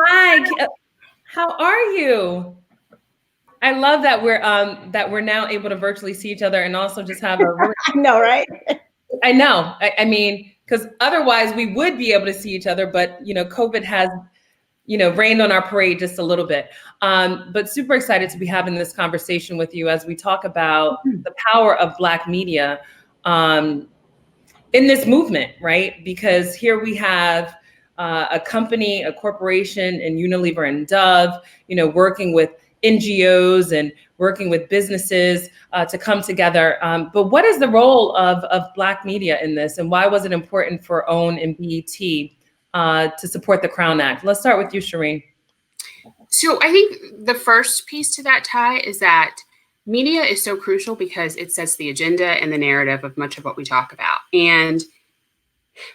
Hi, how are you? I love that we're now able to virtually see each other and also just have a really, I know, right? I know. I mean, because otherwise we would be able to see each other, but COVID has rained on our parade just a little bit. But super excited to be having this conversation with you as we talk about the power of Black media um, in this movement, right? Because here we have a company, a corporation, and Unilever and Dove, working with NGOs and working with businesses to come together. But what is the role of Black media in this, and why was it important for OWN and BET to support the Crown Act? Let's start with you, Sheereen. So I think the first piece to that, Ty, is that media is so crucial because it sets the agenda and the narrative of much of what we talk about. And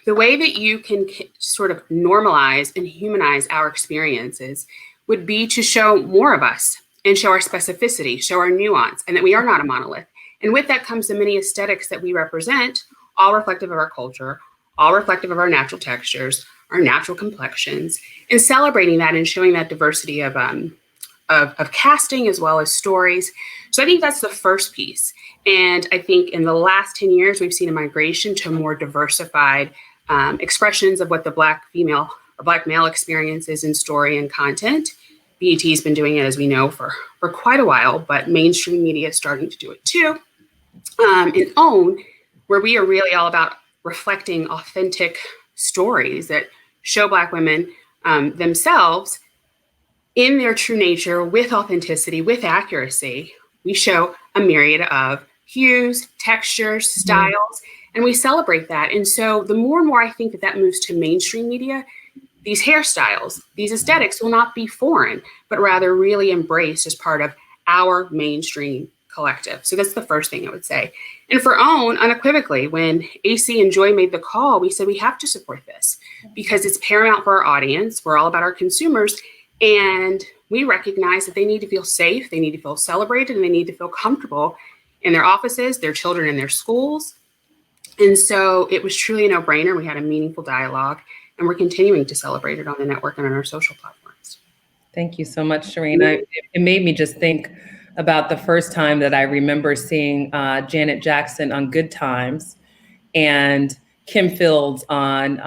the way that you can sort of normalize and humanize our experiences would be to show more of us and show our specificity, show our nuance, and that we are not a monolith. And with that comes the many aesthetics that we represent, all reflective of our culture, all reflective of our natural textures, our natural complexions, and celebrating that and showing that diversity of casting as well as stories. So I think that's the first piece. And I think in the last 10 years, we've seen a migration to more diversified expressions of what the Black female or Black male experience is in story and content. BET has been doing it, as we know, for quite a while, but mainstream media is starting to do it too. And OWN, where we are really all about reflecting authentic stories that show Black women themselves in their true nature, with authenticity, with accuracy. We show a myriad of hues, textures, styles, and we celebrate that. And so the more and more I think that moves to mainstream media, these hairstyles, these aesthetics will not be foreign, but rather really embraced as part of our mainstream collective. So that's the first thing I would say. And for OWN, unequivocally, when AC and Joy made the call, we said we have to support this because it's paramount for our audience. We're all about our consumers. And we recognize that they need to feel safe, they need to feel celebrated, and they need to feel comfortable in their offices, their children in their schools. And so it was truly a no-brainer. We had a meaningful dialogue, and we're continuing to celebrate it on the network and on our social platforms. Thank you so much, Sheereen. It made me just think about the first time that I remember seeing Janet Jackson on Good Times and Kim Fields on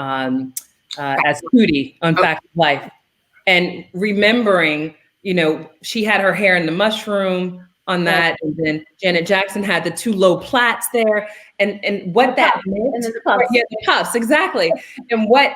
as Hootie on Fact of Life. And remembering, she had her hair in the mushroom on that, and then Janet Jackson had the two low plaits there, and what that meant. And then the puffs. Yeah, the puffs, exactly. And what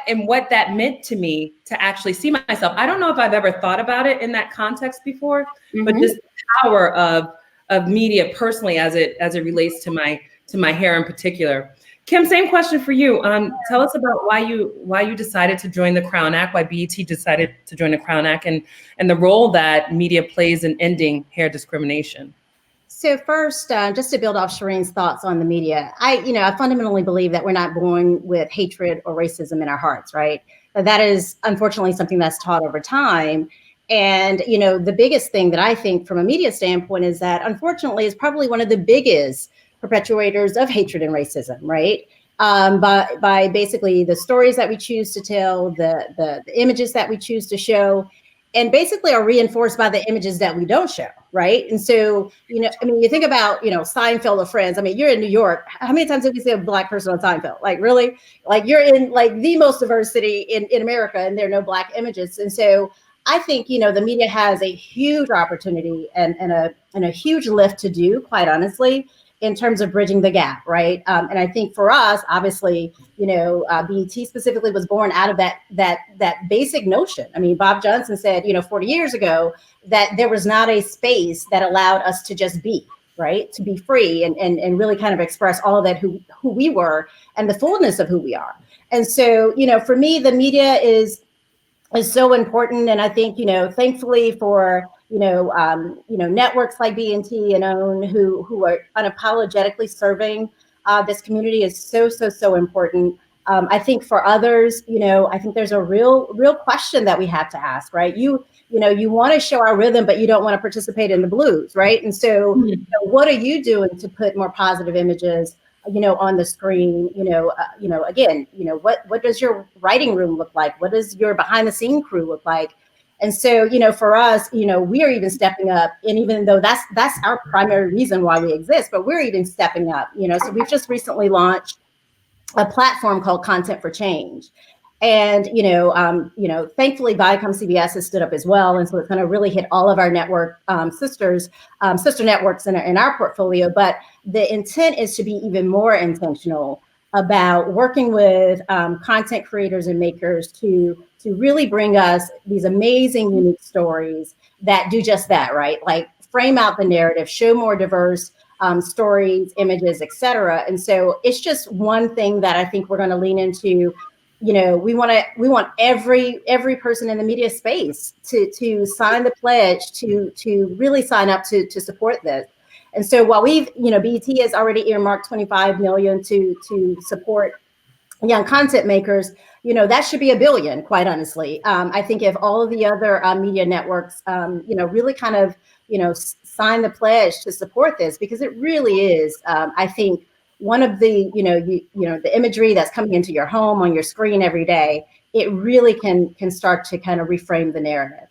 that meant to me to actually see myself. I don't know if I've ever thought about it in that context before, but just the power of media personally as it relates to my hair in particular. Kim, same question for you. Tell us about why you decided to join the Crown Act, why BET decided to join the Crown Act, and the role that media plays in ending hair discrimination. So first, just to build off Sheereen's thoughts on the media, I fundamentally believe that we're not born with hatred or racism in our hearts, right? That is unfortunately something that's taught over time. And, the biggest thing that I think from a media standpoint is that unfortunately is probably one of the biggest perpetuators of hatred and racism, right? By basically the stories that we choose to tell, the images that we choose to show, and basically are reinforced by the images that we don't show, right? And so, you think about, Seinfeld or Friends. I mean, you're in New York. How many times have we seen a Black person on Seinfeld? Like, really? Like, you're in the most diversity in America, and there are no Black images. And so I think, the media has a huge opportunity and a huge lift to do, quite honestly, in terms of bridging the gap, right? And I think for us, obviously, BET specifically was born out of that basic notion. I mean, Bob Johnson said, 40 years ago, that there was not a space that allowed us to just be, right? To be free and really kind of express all of that, who we were and the fullness of who we are. And so, for me, the media is so important. And I think, thankfully for networks like BET and OWN who are unapologetically serving this community is so important. I think for others, I think there's a real question that we have to ask, right? You want to show our rhythm, but you don't want to participate in the blues, right? And so, what are you doing to put more positive images, on the screen? Again, what does your writing room look like? What does your behind the scene crew look like? And so, for us, we are even stepping up. And even though that's our primary reason why we exist, but we're even stepping up, so we've just recently launched a platform called Content for Change. And, thankfully Viacom CBS has stood up as well. And so it's going to really hit all of our network sister networks in our portfolio. But the intent is to be even more intentional about working with content creators and makers to really bring us these amazing, unique stories that do just that, right? Like frame out the narrative, show more diverse stories, images, et cetera. And so it's just one thing that I think we're going to lean into. We want every person in the media space to sign the pledge to really sign up to support this. And so while BET has already earmarked 25 million to support young content makers, that should be $1 billion, quite honestly. I think if all of the other media networks, really kind of, sign the pledge to support this, because it really is, I think, one of the, the imagery that's coming into your home on your screen every day, it really can start to kind of reframe the narrative.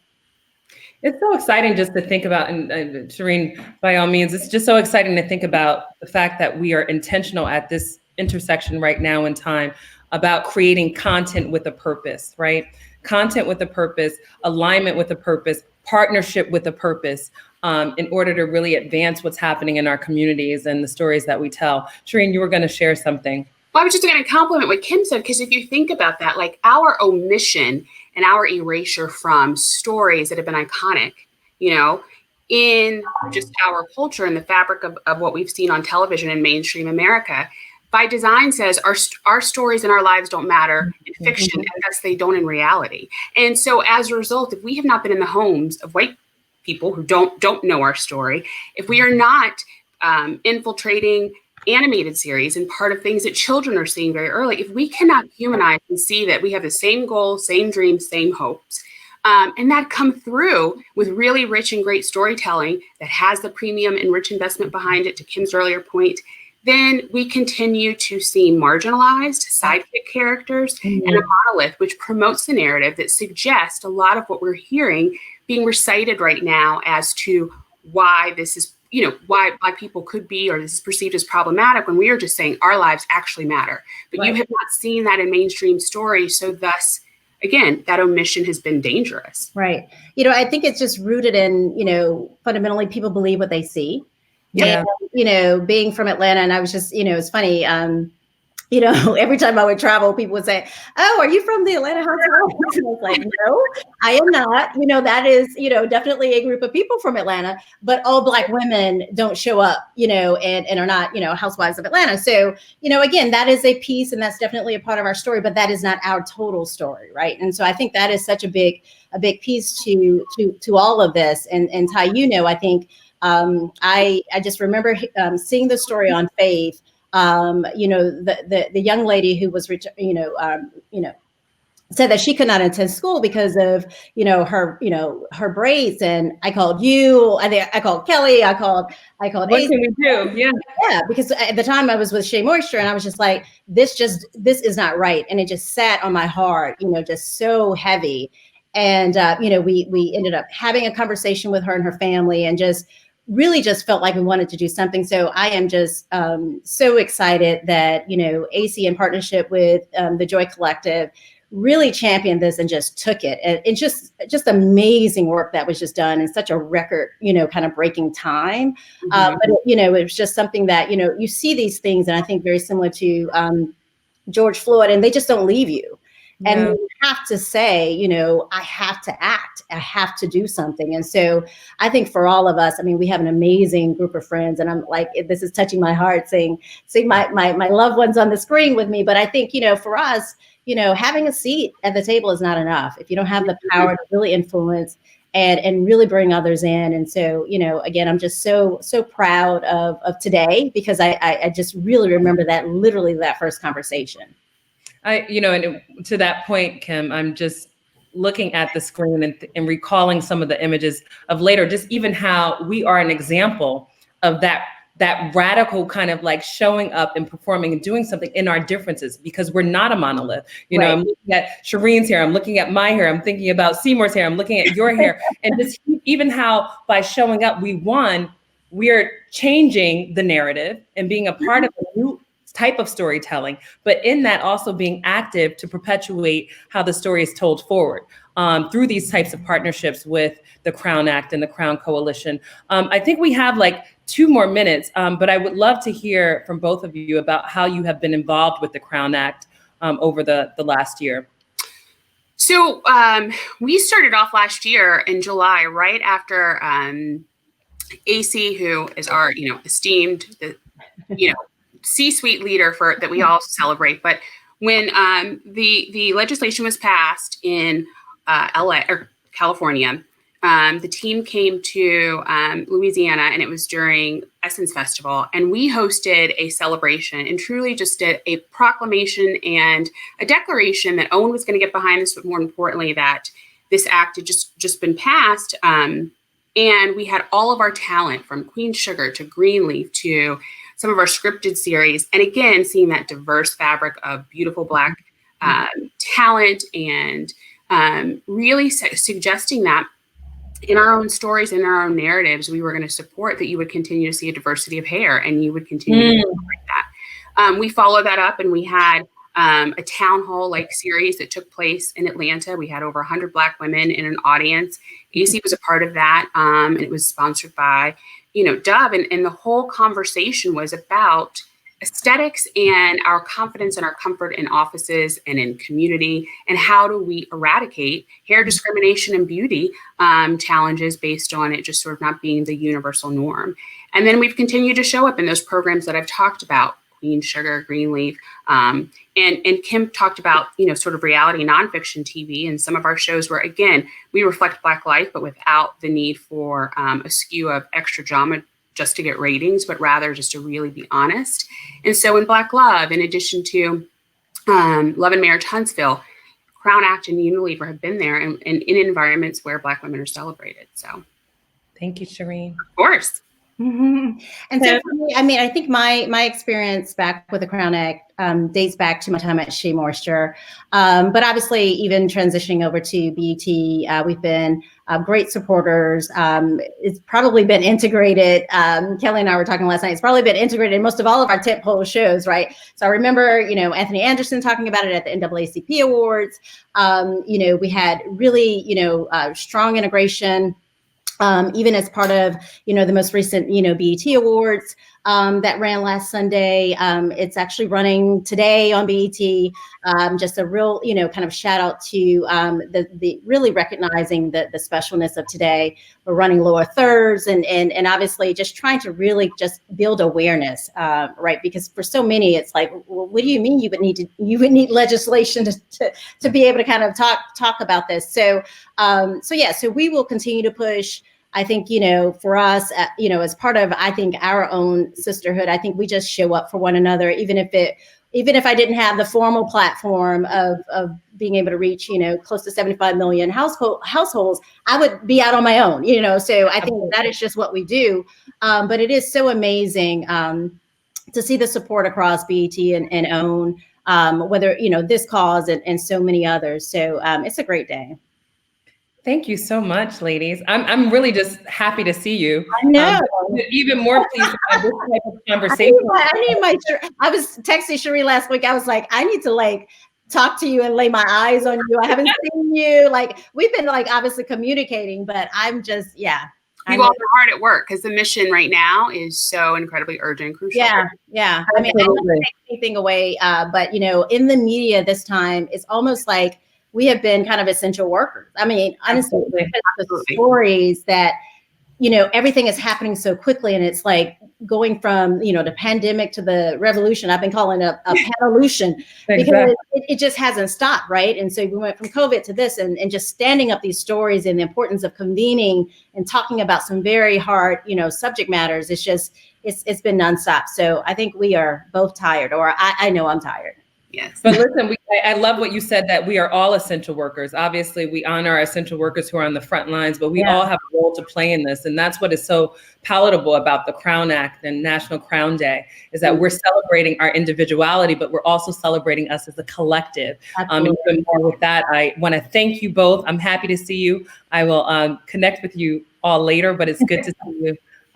It's so exciting just to think about, and Sheereen, by all means, it's just so exciting to think about the fact that we are intentional at this intersection right now in time about creating content with a purpose, right? Content with a purpose, alignment with a purpose, partnership with a purpose, in order to really advance what's happening in our communities and the stories that we tell. Sheereen, you were going to share something. Well, I was just going to compliment what Kim said, because if you think about that, like our omission and our erasure from stories that have been iconic, in just our culture and the fabric of what we've seen on television in mainstream America, by design says our stories and our lives don't matter in fiction, and thus they don't in reality. And so as a result, if we have not been in the homes of white people who don't know our story, if we are not infiltrating animated series and part of things that children are seeing very early, if we cannot humanize and see that we have the same goals, same dreams, same hopes, and that come through with really rich and great storytelling that has the premium and rich investment behind it, to Kim's earlier point, then we continue to see marginalized sidekick characters and a monolith, which promotes the narrative that suggests a lot of what we're hearing being recited right now as to why this is, why Black people could be, or this is perceived as problematic, when we are just saying our lives actually matter. But you have not seen that in mainstream stories. So thus, again, that omission has been dangerous. Right. I think it's just rooted in, fundamentally people believe what they see. Yeah. And, being from Atlanta, and I was just, it's funny, every time I would travel, people would say, "Oh, are you from the Atlanta household?" And I was like, "No, I am not." That is, definitely a group of people from Atlanta, but all Black women don't show up, and are not, housewives of Atlanta. So, again, that is a piece, and that's definitely a part of our story, but that is not our total story, right? And so I think that is such a big piece to all of this. And Ty, I think I just remember seeing the story on Faith. The young lady who was, said that she could not attend school because of, her braids. And I called you, I called Kelly, I called what can we do? Yeah, because at the time I was with Shea Moisture, and I was just like, this is not right. And it just sat on my heart, just so heavy. And, we ended up having a conversation with her and her family, and just really just felt like we wanted to do something. So I am just so excited that, AC, in partnership with the Joy Collective, really championed this and just took it. And it's just amazing work that was just done in such a record, kind of breaking time. But, it was just something that, you see these things, and I think very similar to George Floyd, and they just don't leave you. And you have to say, I have to act, I have to do something. And so I think for all of us, we have an amazing group of friends, and I'm like, this is touching my heart, seeing my loved ones on the screen with me. But I think, for us, having a seat at the table is not enough if you don't have the power to really influence and really bring others in. And so, again, I'm just so proud of today, because I just really remember literally that first conversation. And to that point, Kim, I'm just looking at the screen and recalling some of the images of later, just even how we are an example of that that radical kind of like showing up and performing and doing something in our differences, because we're not a monolith. You know, I'm looking at Sheereen's hair, I'm looking at my hair, I'm thinking about Seymour's hair, I'm looking at your hair, and just even how by showing up, we're changing the narrative and being a part of a new type of storytelling, but in that also being active to perpetuate how the story is told forward through these types of partnerships with the Crown Act and the Crown Coalition. I think we have like 2 more minutes, but I would love to hear from both of you about how you have been involved with the Crown Act over the last year. So we started off last year in July, right after AC, who is our, esteemed, C-suite leader that we all celebrate. But when the legislation was passed in LA or California, the team came to Louisiana, and it was during Essence Festival, and we hosted a celebration and truly just did a proclamation and a declaration that Owen was going to get behind this, but more importantly, that this act had just been passed. And we had all of our talent, from Queen Sugar to Greenleaf to some of our scripted series. And again, seeing that diverse fabric of beautiful Black talent, and really suggesting that in our own stories, in our own narratives, we were going to support that you would continue to see a diversity of hair, and you would continue to like that. We followed that up, and we had a town hall like series that took place in Atlanta. We had over 100 Black women in an audience. AC was a part of that, and it was sponsored by, Dove. And the whole conversation was about aesthetics and our confidence and our comfort in offices and in community, and how do we eradicate hair discrimination and beauty challenges based on it just sort of not being the universal norm. And then we've continued to show up in those programs that I've talked about, Queen Sugar, Greenleaf, and Kim talked about, sort of reality nonfiction TV, and some of our shows where, again, we reflect Black life, but without the need for a skew of extra drama just to get ratings, but rather just to really be honest. And so in Black Love, in addition to Love and Marriage Huntsville, Crown Act and Unilever have been there and in environments where Black women are celebrated. So thank you, Sheereen. Of course. Mm-hmm. And so for me, I think my experience back with the Crown Act dates back to my time at Shea Moisture. But obviously, even transitioning over to BET, we've been great supporters. It's probably been integrated. Kelly and I were talking last night. It's probably been integrated in most of all of our tentpole shows, right? So I remember, Anthony Anderson talking about it at the NAACP Awards. We had really, strong integration. Even as part of, the most recent, BET Awards that ran last Sunday. It's actually running today on BET. Just a real, kind of shout out to the really recognizing the specialness of today. We're running lower thirds and obviously just trying to really just build awareness, right? Because for so many, it's like, well, what do you mean you would need legislation to be able to kind of talk about this? So we will continue to push. I think, for us, as part of, I think, our own sisterhood, I think we just show up for one another, even if I didn't have the formal platform of being able to reach, close to 75 million households, I would be out on my own, so I think that is just what we do. But it is so amazing to see the support across BET and OWN, whether, this cause and so many others. So it's a gregreat day. Thank you so much, ladies. I'm really just happy to see you. I know. Even more pleased to have this type of conversation. I was texting Sheereen last week. I was like, I need to talk to you and lay my eyes on you. I haven't seen you. We've been obviously communicating, but I'm just, yeah. You all are hard at work because the mission right now is so incredibly urgent and crucial. Yeah. I mean, I don't want to take anything away, but in the media this time, it's almost like we have been kind of essential workers. I mean, honestly, the stories that, everything is happening so quickly, and it's like going from, the pandemic to the revolution. I've been calling it a panolution because it just hasn't stopped, right? And so we went from COVID to this, and just standing up these stories and the importance of convening and talking about some very hard, subject matters. It's just, it's been nonstop. So I think we are both tired, or I know I'm tired. Yes. But listen, I love what you said, that we are all essential workers. Obviously, we honor our essential workers who are on the front lines, but we all have a role to play in this. And that's what is so palatable about the Crown Act and National Crown Day, is that we're celebrating our individuality, but we're also celebrating us as a collective. And even more with that, I want to thank you both. I'm happy to see you. I will connect with you all later, but it's good to see you